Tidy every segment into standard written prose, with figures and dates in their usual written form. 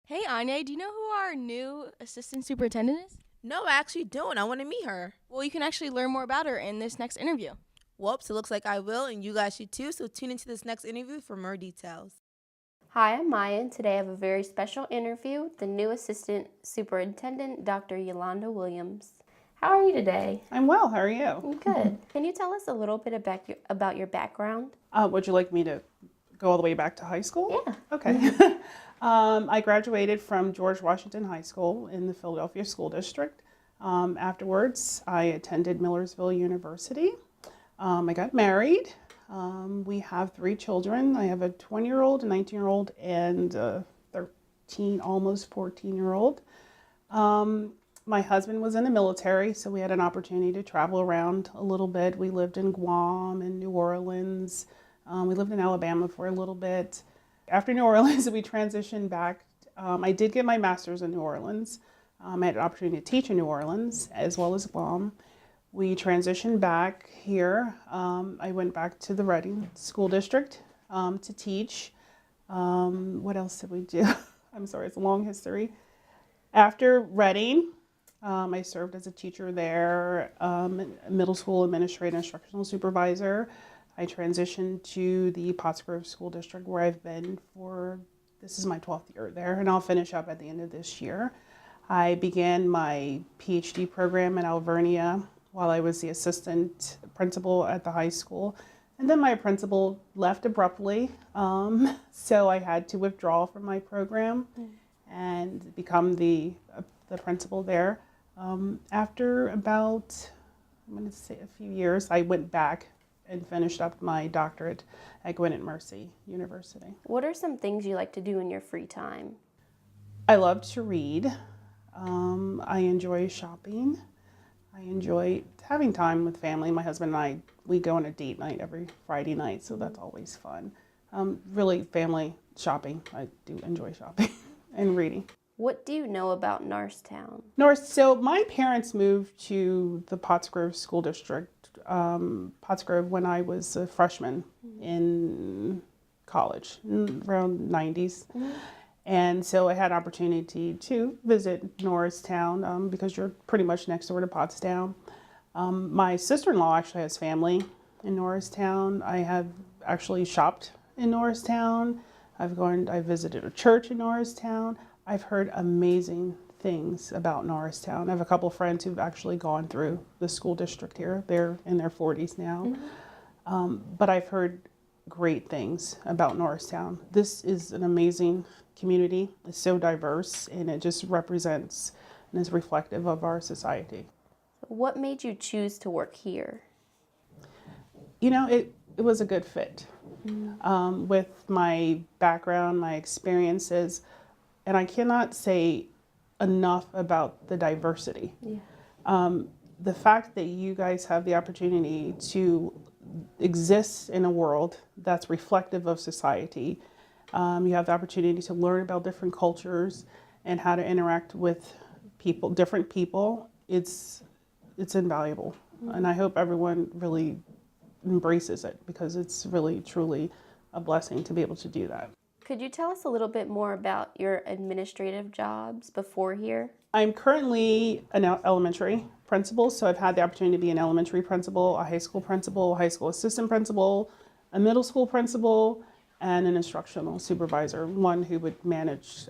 Hey, Anya, do you know who our new assistant superintendent is? No, I actually don't. I want to meet her. Well, you can actually learn more about her in this next interview. Whoops, it looks like I will, and you guys should too, so tune into this next interview for more details. Hi, I'm Maya, and today I have a very special interview with the new Assistant Superintendent, Dr. Yolanda Williams. How are you today? I'm well. How are you? I'm good. Can you tell us a little bit about your background? Would you like me to go all the way back to high school? Yeah. Okay. I graduated from George Washington High School in the Philadelphia School District. Afterwards, I attended Millersville University. I got married. We have 3 children. I have a 20-year-old, a 19-year-old, and a 13, almost 14-year-old. My husband was in the military, so we had an opportunity to travel around a little bit. We lived in Guam and New Orleans. We lived in Alabama for a little bit. After New Orleans, we transitioned back. I did get my master's in New Orleans. I had an opportunity to teach in New Orleans as well as Guam. We transitioned back here. I went back to the Reading School District to teach. What else did we do? I'm sorry, it's a long history. After Reading, I served as a teacher there, middle school administrative instructional supervisor. I transitioned to the Pottsgrove School District where I've been for, this is my 12th year there, and I'll finish up at the end of this year. I began my PhD program at Alvernia while I was the assistant principal at the high school. And then my principal left abruptly, so I had to withdraw from my program and become the principal there. After about, I'm going to say a few years, I went back and finished up my doctorate at Gwinnett Mercy University. What are some things you like to do in your free time? I love to read. I enjoy shopping. I enjoy having time with family. My husband and I, we go on a date night every Friday night, so that's always fun. Really, family shopping. I do enjoy shopping and reading. What do you know about Norristown? So my parents moved to the Pottsgrove School District, Pottsgrove, when I was a freshman in college, around 90s. And so I had an opportunity to visit Norristown because you're pretty much next door to Pottstown. My sister-in-law actually has family in Norristown. I have actually shopped in Norristown. I visited a church in Norristown. I've heard amazing things about Norristown. I have a couple of friends who've actually gone through the school district here. They're in their 40s now. But I've heard great things about Norristown. This is an amazing community. It's so diverse, and it just represents and is reflective of our society. What made you choose to work here? You know, it was a good fit with my background, my experiences, and I cannot say enough about the diversity. Yeah. The fact that you guys have the opportunity to exist in a world that's reflective of society. You have the opportunity to learn about different cultures and how to interact with people, different people. It's invaluable. And I hope everyone really embraces it because it's really, truly a blessing to be able to do that. Could you tell us a little bit more about your administrative jobs before here? I'm currently an elementary principal, so I've had the opportunity to be an elementary principal, a high school assistant principal, a middle school principal, and an instructional supervisor, one who would manage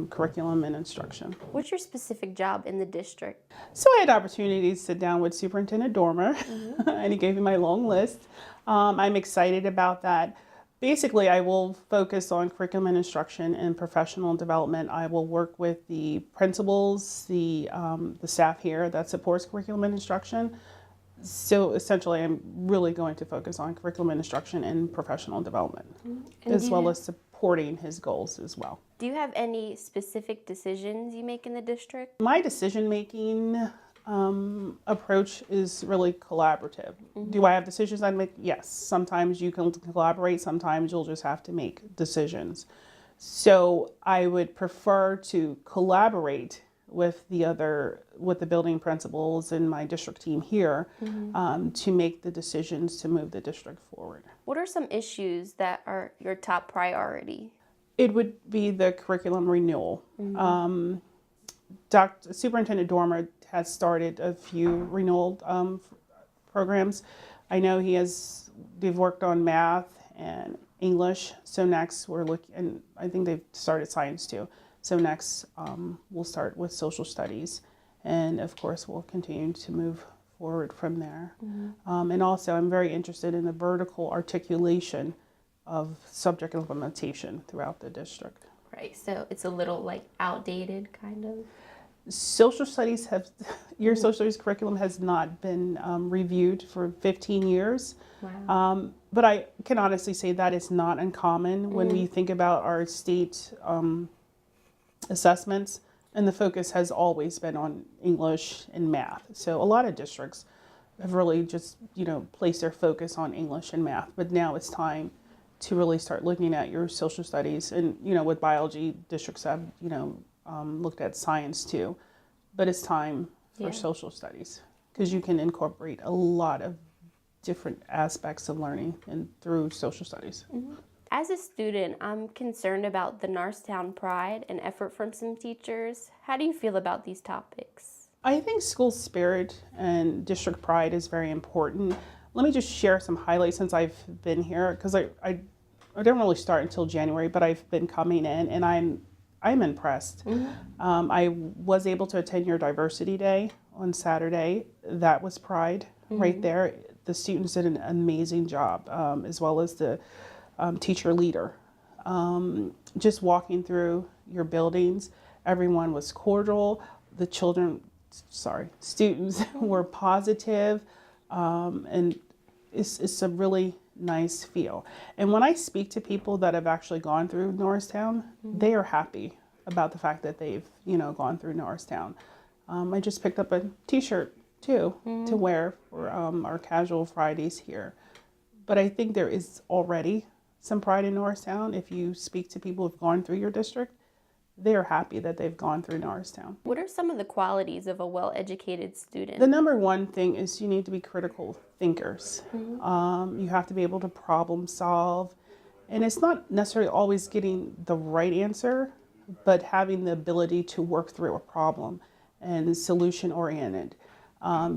curriculum and instruction. What's your specific job in the district? So I had the opportunity to sit down with Superintendent Dormer, and he gave me my long list. I'm excited about that. Basically, I will focus on curriculum and instruction and professional development. I will work with the principals, the staff here that supports curriculum and instruction. So essentially, I'm really going to focus on curriculum and instruction and professional development, as well as supporting his goals as well. Do you have any specific decisions you make in the district? My decision-making approach is really collaborative. Do I have decisions I make? Yes. Sometimes you can collaborate. Sometimes you'll just have to make decisions. So I would prefer to collaborate with the building principals and my district team here to make the decisions to move the district forward. What are some issues that are your top priority? It would be the curriculum renewal. Superintendent Dormer has started a few renewal programs. I know they've worked on math and English. So next we're looking, and I think they've started science too. So next we'll start with social studies. And of course we'll continue to move forward from there. And also I'm very interested in the vertical articulation of subject implementation throughout the district. Right, so it's a little like outdated kind of. Social studies your social studies curriculum has not been reviewed for 15 years. Wow. But I can honestly say that is not uncommon when we think about our state assessments, and the focus has always been on English and math. So a lot of districts have really just, placed their focus on English and math, but now it's time to really start looking at your social studies. And, with biology, districts have, looked at science too, but it's time for social studies because you can incorporate a lot of different aspects of learning through social studies. As a student, I'm concerned about the Norristown pride and effort from some teachers. How do you feel about these topics? I think school spirit and district pride is very important. Let me just share some highlights since I've been here, because I didn't really start until January, but I've been coming in and I'm impressed. I was able to attend your diversity day on Saturday. That was pride right there. The students did an amazing job, as well as the teacher leader. Just walking through your buildings, everyone was cordial. The students were positive, and it's a really nice feel. And when I speak to people that have actually gone through Norristown, they are happy about the fact that they've, gone through Norristown. I just picked up a t-shirt too to wear for our casual Fridays here. But I think there is already some pride in Norristown. If you speak to people who've gone through your district, they are happy that they've gone through Norristown. What are some of the qualities of a well-educated student? The number one thing is you need to be critical thinkers. You have to be able to problem solve. And it's not necessarily always getting the right answer, but having the ability to work through a problem and solution-oriented,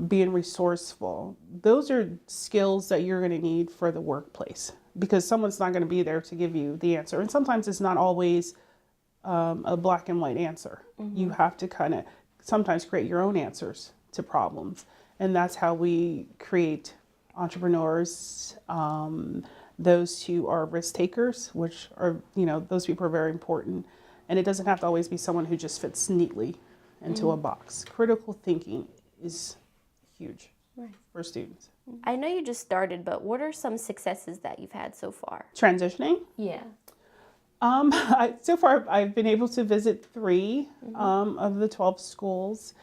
being resourceful. Those are skills that you're going to need for the workplace because someone's not going to be there to give you the answer. And sometimes it's not always a black and white answer. You have to kind of sometimes create your own answers to problems. And that's how we create entrepreneurs, those who are risk takers, which are, those people are very important. And it doesn't have to always be someone who just fits neatly into a box. Critical thinking is huge for students. I know you just started, but what are some successes that you've had so far? Transitioning? Yeah. So far, I've been able to visit 3 of the 12 schools.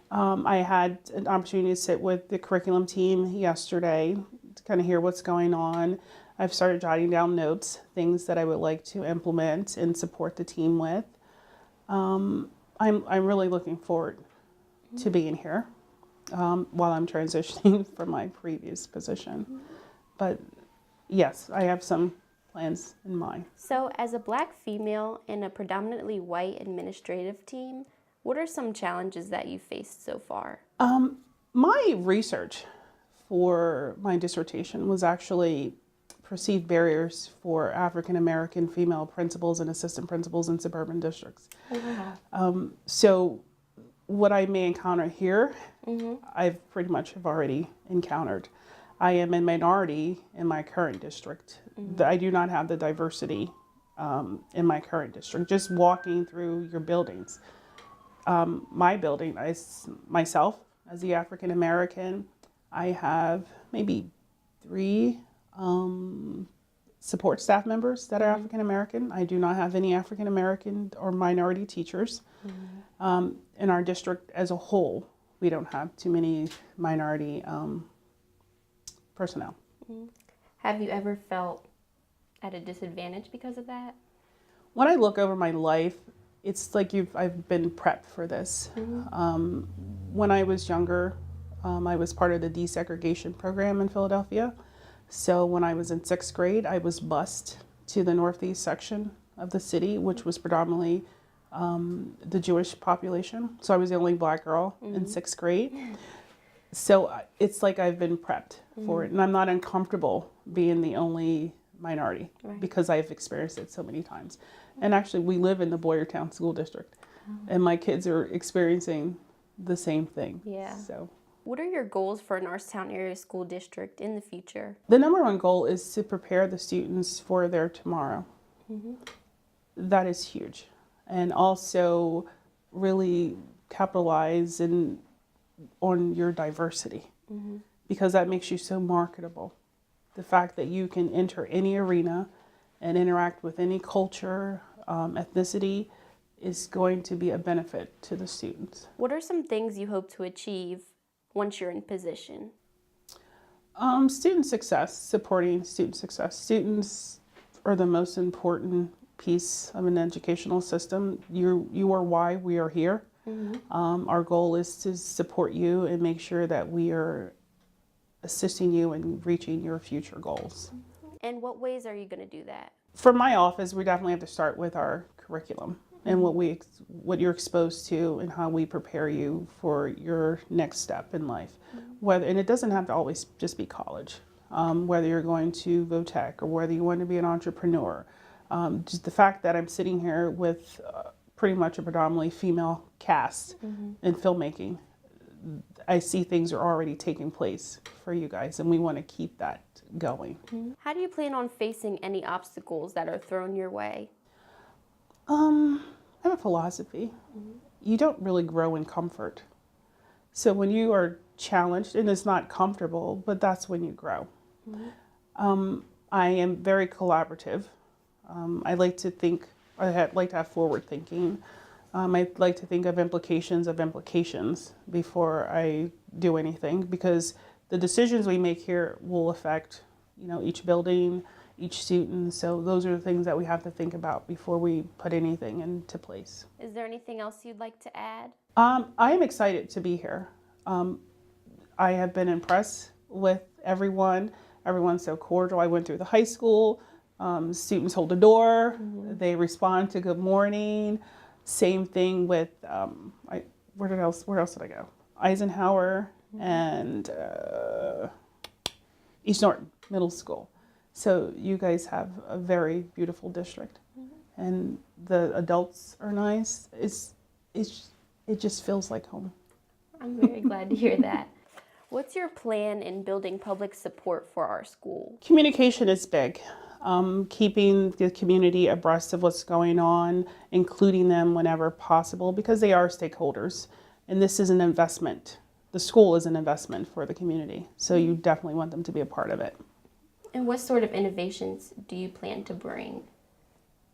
I had an opportunity to sit with the curriculum team yesterday to kind of hear what's going on. I've started jotting down notes, things that I would like to implement and support the team with. I'm really looking forward to being here while I'm transitioning from my previous position. But yes, I have some plans in mind. So as a Black female in a predominantly white administrative team, what are some challenges that you've faced so far? My research for my dissertation was actually perceived barriers for African American female principals and assistant principals in suburban districts. So what I may encounter here, I've pretty much have already encountered. I am a minority in my current district. I do not have the diversity in my current district. Just walking through your buildings. My building, myself as the African American, I have maybe 3 support staff members that are African American. I do not have any African American or minority teachers. In our district as a whole, we don't have too many minority personnel. Have you ever felt at a disadvantage because of that? When I look over my life, it's like I've been prepped for this. When I was younger, I was part of the desegregation program in Philadelphia. So when I was in 6th grade, I was bused to the Northeast section of the city, which was predominantly the Jewish population. So I was the only black girl in 6th grade. So it's like I've been prepped for it. And I'm not uncomfortable being the only minority because I've experienced it so many times. And actually, we live in the Boyertown School District. And my kids are experiencing the same thing. Yeah. So What are your goals for Norristown Area School District in the future? the number one goal is to prepare the students for their tomorrow. That is huge. And also really capitalize on your diversity because that makes you so marketable. The fact that you can enter any arena and interact with any culture, ethnicity is going to be a benefit to the students. What are some things you hope to achieve once you're in position? Student success, supporting student success. Students are the most important piece of an educational system. You are why we are here. Our goal is to support you and make sure that we are assisting you in reaching your future goals. And what ways are you going to do that? For my office, we definitely have to start with our curriculum and what you're exposed to and how we prepare you for your next step in life. And it doesn't have to always just be college. Whether you're going to VOTEC or whether you want to be an entrepreneur. Just the fact that I'm sitting here with pretty much a predominantly female cast in filmmaking, I see things are already taking place for you guys, and we want to keep that going. How do you plan on facing any obstacles that are thrown your way? I have a philosophy. You don't really grow in comfort. So when you are challenged, and it's not comfortable, but that's when you grow. I am very collaborative. I like to think, like to have forward thinking. I like to think of implications before I do anything, because the decisions we make here will affect, each building, each student. So those are the things that we have to think about before we put anything into place. Is there anything else you'd like to add? I am excited to be here. I have been impressed with everyone. Everyone's so cordial. I went through the high school. Students hold the door. They respond to good morning. Same thing with, where else did I go? Eisenhower and East Norton Middle School. So you guys have a very beautiful district. And the adults are nice. It just feels like home. I'm very glad to hear that. What's your plan in building public support for our school? Communication is big. Keeping the community abreast of what's going on, including them whenever possible, because they are stakeholders. And this is an investment. The school is an investment for the community. So you definitely want them to be a part of it. And what sort of innovations do you plan to bring?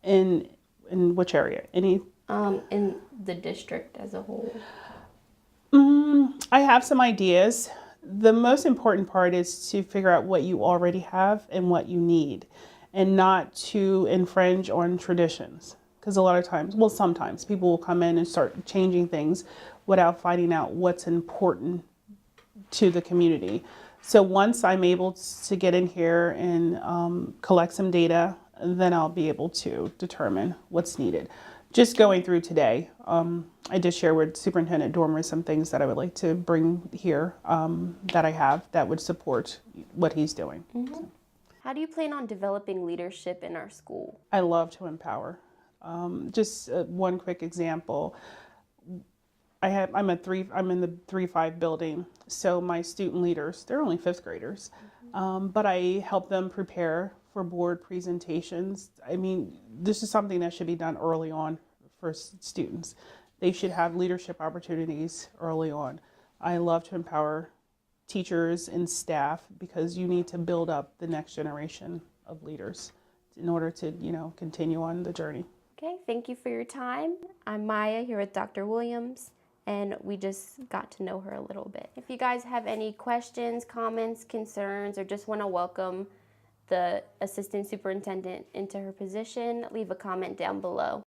In which area? Any? In the district as a whole. I have some ideas. The most important part is to figure out what you already have and what you need, and not to infringe on traditions. Because a lot of times, well, sometimes people will come in and start changing things without finding out what's important to the community. So once I'm able to get in here and collect some data, then I'll be able to determine what's needed. Just going through today, I did share with Superintendent Dormer some things that I would like to bring here that I have that would support what he's doing. So. How do you plan on developing leadership in our school? I love to empower. Just one quick example. I'm in the 3-5 building, so my student leaders, they're only 5th graders, but I help them prepare for board presentations. I mean, this is something that should be done early on for students. They should have leadership opportunities early on. I love to empower teachers and staff because you need to build up the next generation of leaders in order to, continue on the journey. Okay, thank you for your time. I'm Mya here with Dr. Williams, and we just got to know her a little bit. If you guys have any questions, comments, concerns, or just want to welcome the assistant superintendent into her position, leave a comment down below.